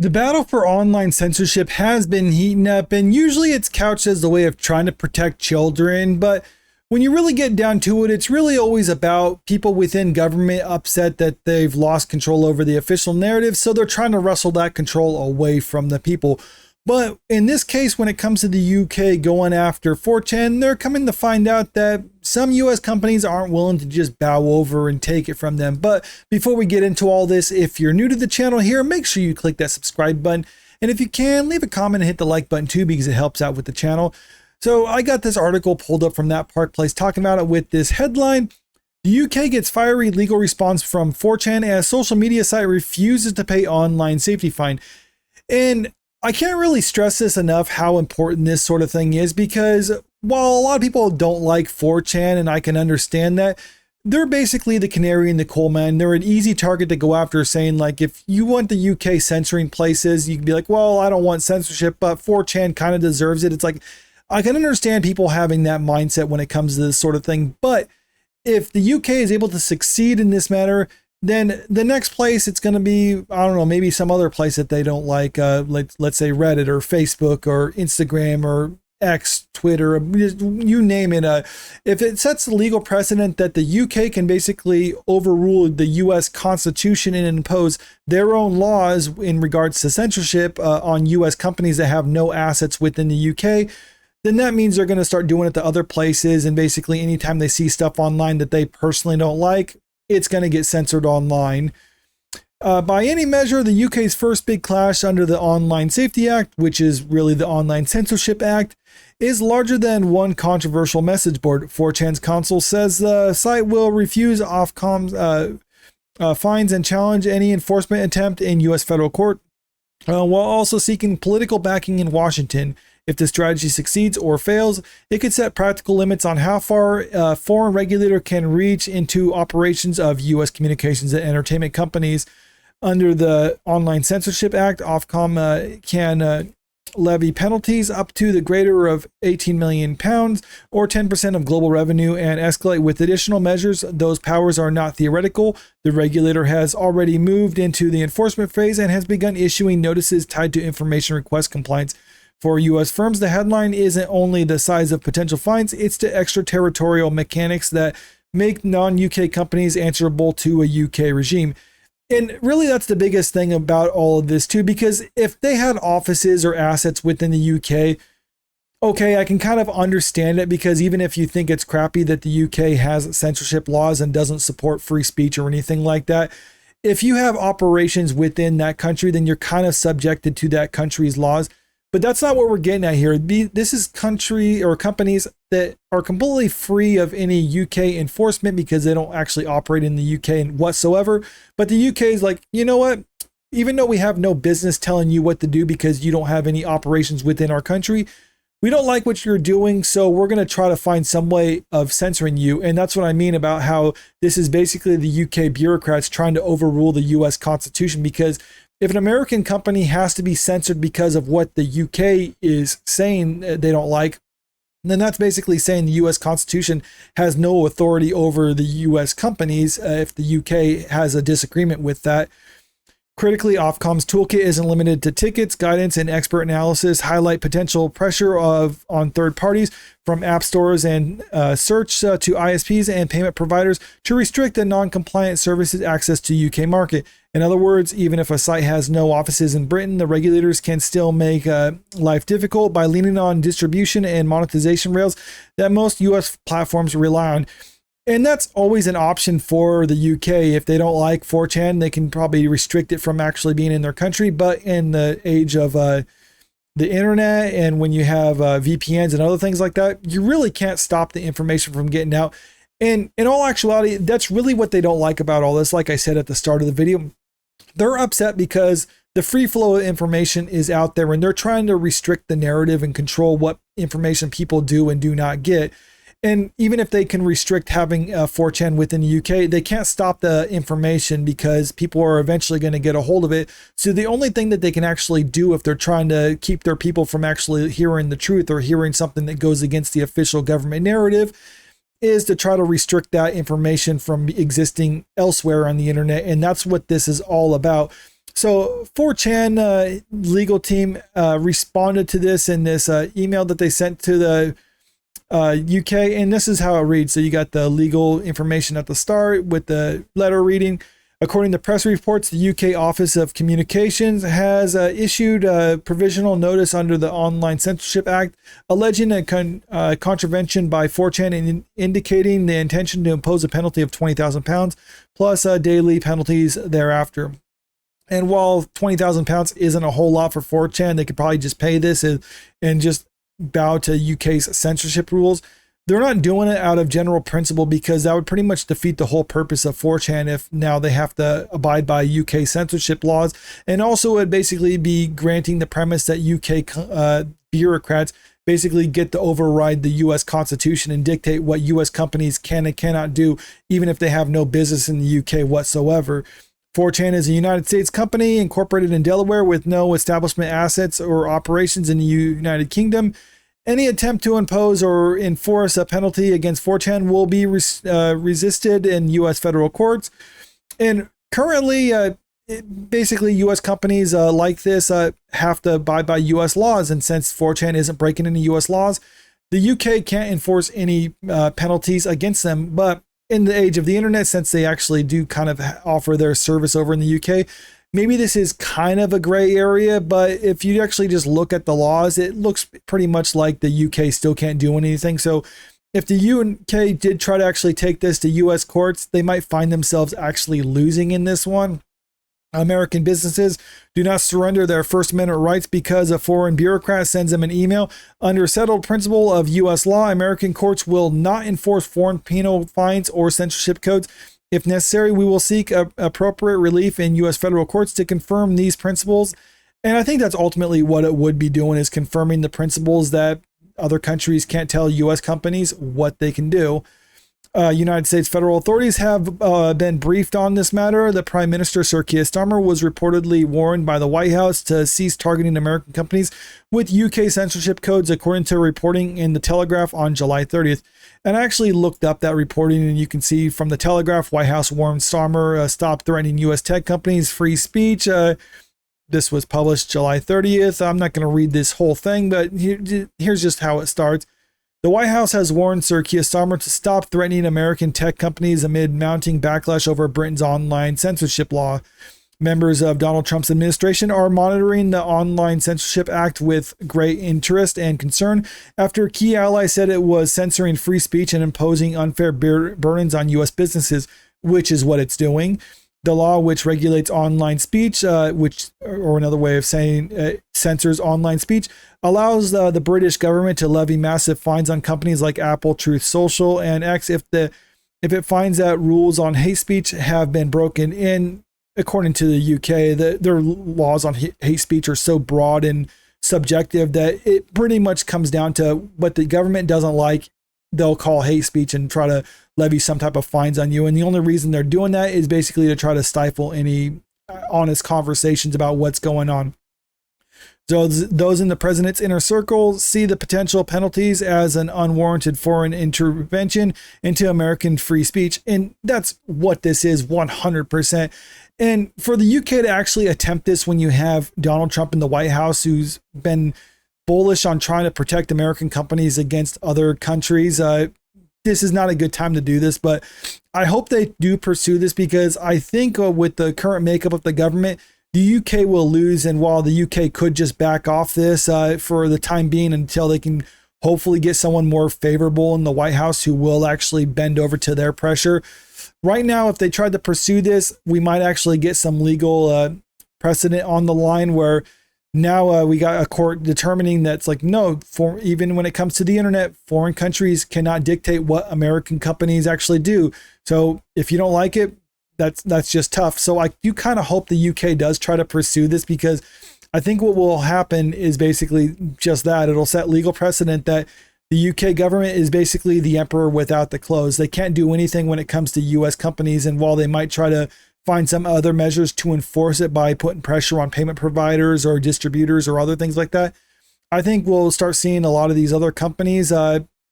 The battle for online censorship has been heating up, and usually it's couched as the way of trying to protect children, but when you really get down to it, it's really always about people within government upset that they've lost control over the official narrative, so they're trying to wrestle that control away from the people. But in this case, when it comes to the UK going after 4chan, they're coming to find out that some US companies aren't willing to just bow over and take it from them. But before we get into all this, if you're new to the channel here, make sure you click that subscribe button. And if you can, leave a comment and hit the like button too, because it helps out with the channel. So I got this article pulled up from That Park Place talking about it with this headline: the UK gets fiery legal response from 4chan as social media site refuses to pay online safety fine. And I can't really stress this enough how important this sort of thing is, because while a lot of people don't like 4chan, and I can understand that, they're basically the canary in the coal mine. They're an easy target to go after, saying like, if you want the UK censoring places, you can be like, well, I don't want censorship, but 4chan kind of deserves it. It's like, I can understand people having that mindset when it comes to this sort of thing. But if the UK is able to succeed in this matter, then the next place it's going to be, I don't know, maybe some other place that they don't like, let's say Reddit or Facebook or Instagram or X, Twitter, you name it. If it sets the legal precedent that the UK can basically overrule the US Constitution and impose their own laws in regards to censorship on US companies that have no assets within the UK, then that means they're going to start doing it to other places. And basically anytime they see stuff online that they personally don't like, it's going to get censored online. By any measure, the UK's first big clash under the Online Safety Act, which is really the Online Sensorship Act, is larger than one controversial message board. 4chan's counsel says the site will refuse Ofcom's fines and challenge any enforcement attempt in US federal court, while also seeking political backing in Washington. If the strategy succeeds or fails, it could set practical limits on how far a foreign regulator can reach into operations of U.S. communications and entertainment companies. Under the Online Sensorship Act, Ofcom can levy penalties up to the greater of £18 million or 10% of global revenue and escalate with additional measures. Those powers are not theoretical. The regulator has already moved into the enforcement phase and has begun issuing notices tied to information request compliance. For U.S. firms, the headline isn't only the size of potential fines, it's the extraterritorial mechanics that make non-UK companies answerable to a UK regime. And really, that's the biggest thing about all of this too, because if they had offices or assets within the UK, okay, I can kind of understand it, because even if you think it's crappy that the UK has censorship laws and doesn't support free speech or anything like that, if you have operations within that country, then you're kind of subjected to that country's laws. But that's not what we're getting at here. This is country or companies that are completely free of any UK enforcement because they don't actually operate in the UK whatsoever. But the UK is like, you know what? Even though we have no business telling you what to do because you don't have any operations within our country, we don't like what you're doing, so we're going to try to find some way of censoring you. And that's what I mean about how this is basically the UK bureaucrats trying to overrule the US Constitution, because if an American company has to be censored because of what the UK is saying they don't like, then that's basically saying the US Constitution has no authority over the US companies if the UK has a disagreement with that. Critically, Ofcom's toolkit isn't limited to tickets. Guidance and expert analysis highlight potential pressure on third parties, from app stores and search to ISPs and payment providers, to restrict the non-compliant services access to UK market. In other words, even if a site has no offices in Britain, the regulators can still make life difficult by leaning on distribution and monetization rails that most US platforms rely on. And that's always an option for the UK. If they don't like 4chan, they can probably restrict it from actually being in their country. But in the age of the internet, and when you have VPNs and other things like that, you really can't stop the information from getting out. And in all actuality, that's really what they don't like about all this. Like I said at the start of the video, they're upset because the free flow of information is out there, and they're trying to restrict the narrative and control what information people do and do not get. And even if they can restrict having 4chan within the UK, they can't stop the information because people are eventually going to get a hold of it. So the only thing that they can actually do if they're trying to keep their people from actually hearing the truth or hearing something that goes against the official government narrative is to try to restrict that information from existing elsewhere on the internet. And that's what this is all about. So 4chan legal team responded to this in this email that they sent to the UK, and this is how it reads. So you got the legal information at the start with the letter reading. According to press reports, the UK Office of Communications has issued a provisional notice under the Online Sensorship Act, alleging a contravention by 4chan and indicating the intention to impose a penalty of £20,000 plus daily penalties thereafter. And while £20,000 isn't a whole lot for 4chan, they could probably just pay this and just bow to UK's censorship rules. They're not doing it out of general principle because that would pretty much defeat the whole purpose of 4chan if now they have to abide by UK censorship laws. And also it would basically be granting the premise that UK bureaucrats basically get to override the US Constitution and dictate what US companies can and cannot do, even if they have no business in the UK whatsoever. 4chan is a United States company incorporated in Delaware with no establishment assets or operations in the United Kingdom. Any attempt to impose or enforce a penalty against 4chan will be resisted in U.S. federal courts. And currently, basically, U.S. companies like this have to abide by U.S. laws. And since 4chan isn't breaking any U.S. laws, the UK can't enforce any penalties against them. But in the age of the internet, since they actually do kind of offer their service over in the UK, maybe this is kind of a gray area, but if you actually just look at the laws, it looks pretty much like the UK still can't do anything. So if the UK did try to actually take this to US courts, they might find themselves actually losing in this one. American businesses do not surrender their First Amendment rights because a foreign bureaucrat sends them an email. Under settled principle of U.S. law, American courts will not enforce foreign penal fines or censorship codes. If necessary, we will seek appropriate relief in U.S. federal courts to confirm these principles. And I think that's ultimately what it would be doing, is confirming the principles that other countries can't tell U.S. companies what they can do. United States federal authorities have been briefed on this matter. The Prime Minister, Sir Keir Starmer, was reportedly warned by the White House to cease targeting American companies with UK censorship codes, according to reporting in The Telegraph on July 30th. And I actually looked up that reporting, and you can see from The Telegraph, White House warned Starmer stop threatening U.S. tech companies' free speech. This was published July 30th. I'm not going to read this whole thing, but here's just how it starts. The White House has warned Sir Keir Starmer to stop threatening American tech companies amid mounting backlash over Britain's online censorship law. Members of Donald Trump's administration are monitoring the Online Sensorship Act with great interest and concern after key allies said it was censoring free speech and imposing unfair burdens on U.S. businesses, which is what it's doing. The law, which regulates online speech, or another way of saying censors online speech, allows the British government to levy massive fines on companies like Apple, Truth Social, and X if it finds that rules on hate speech have been broken in. According to the UK, their laws on hate speech are so broad and subjective that it pretty much comes down to what the government doesn't like. They'll call hate speech and try to levy some type of fines on you. And the only reason they're doing that is basically to try to stifle any honest conversations about what's going on. So those in the president's inner circle see the potential penalties as an unwarranted foreign intervention into American free speech. And that's what this is 100%. And for the UK to actually attempt this when you have Donald Trump in the White House, who's been bullish on trying to protect American companies against other countries, this is not a good time to do this, but I hope they do pursue this, because I think with the current makeup of the government, the UK will lose. And while the UK could just back off this for the time being until they can hopefully get someone more favorable in the White House who will actually bend over to their pressure. Right now, if they tried to pursue this, we might actually get some legal precedent on the line where now we got a court determining that's like, no, even when it comes to the internet, foreign countries cannot dictate what American companies actually do. So if you don't like it, that's just tough. So I do kind of hope the UK does try to pursue this, because I think what will happen is basically just that. It'll set legal precedent that the UK government is basically the emperor without the clothes. They can't do anything when it comes to US companies. And while they might try to find some other measures to enforce it by putting pressure on payment providers or distributors or other things like that, I think we'll start seeing a lot of these other companies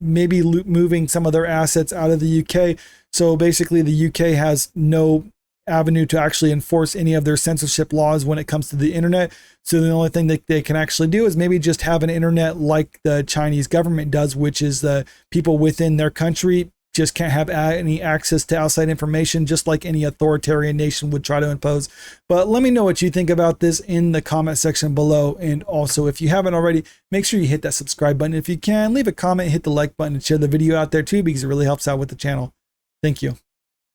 maybe moving some of their assets out of the UK. So basically the UK has no avenue to actually enforce any of their censorship laws when it comes to the internet. So the only thing that they can actually do is maybe just have an internet like the Chinese government does, which is the people within their country just can't have any access to outside information, just like any authoritarian nation would try to impose. But let me know what you think about this in the comment section below. And also, if you haven't already, make sure you hit that subscribe button. If you can, leave a comment, hit the like button, and share the video out there too, because it really helps out with the channel. Thank you.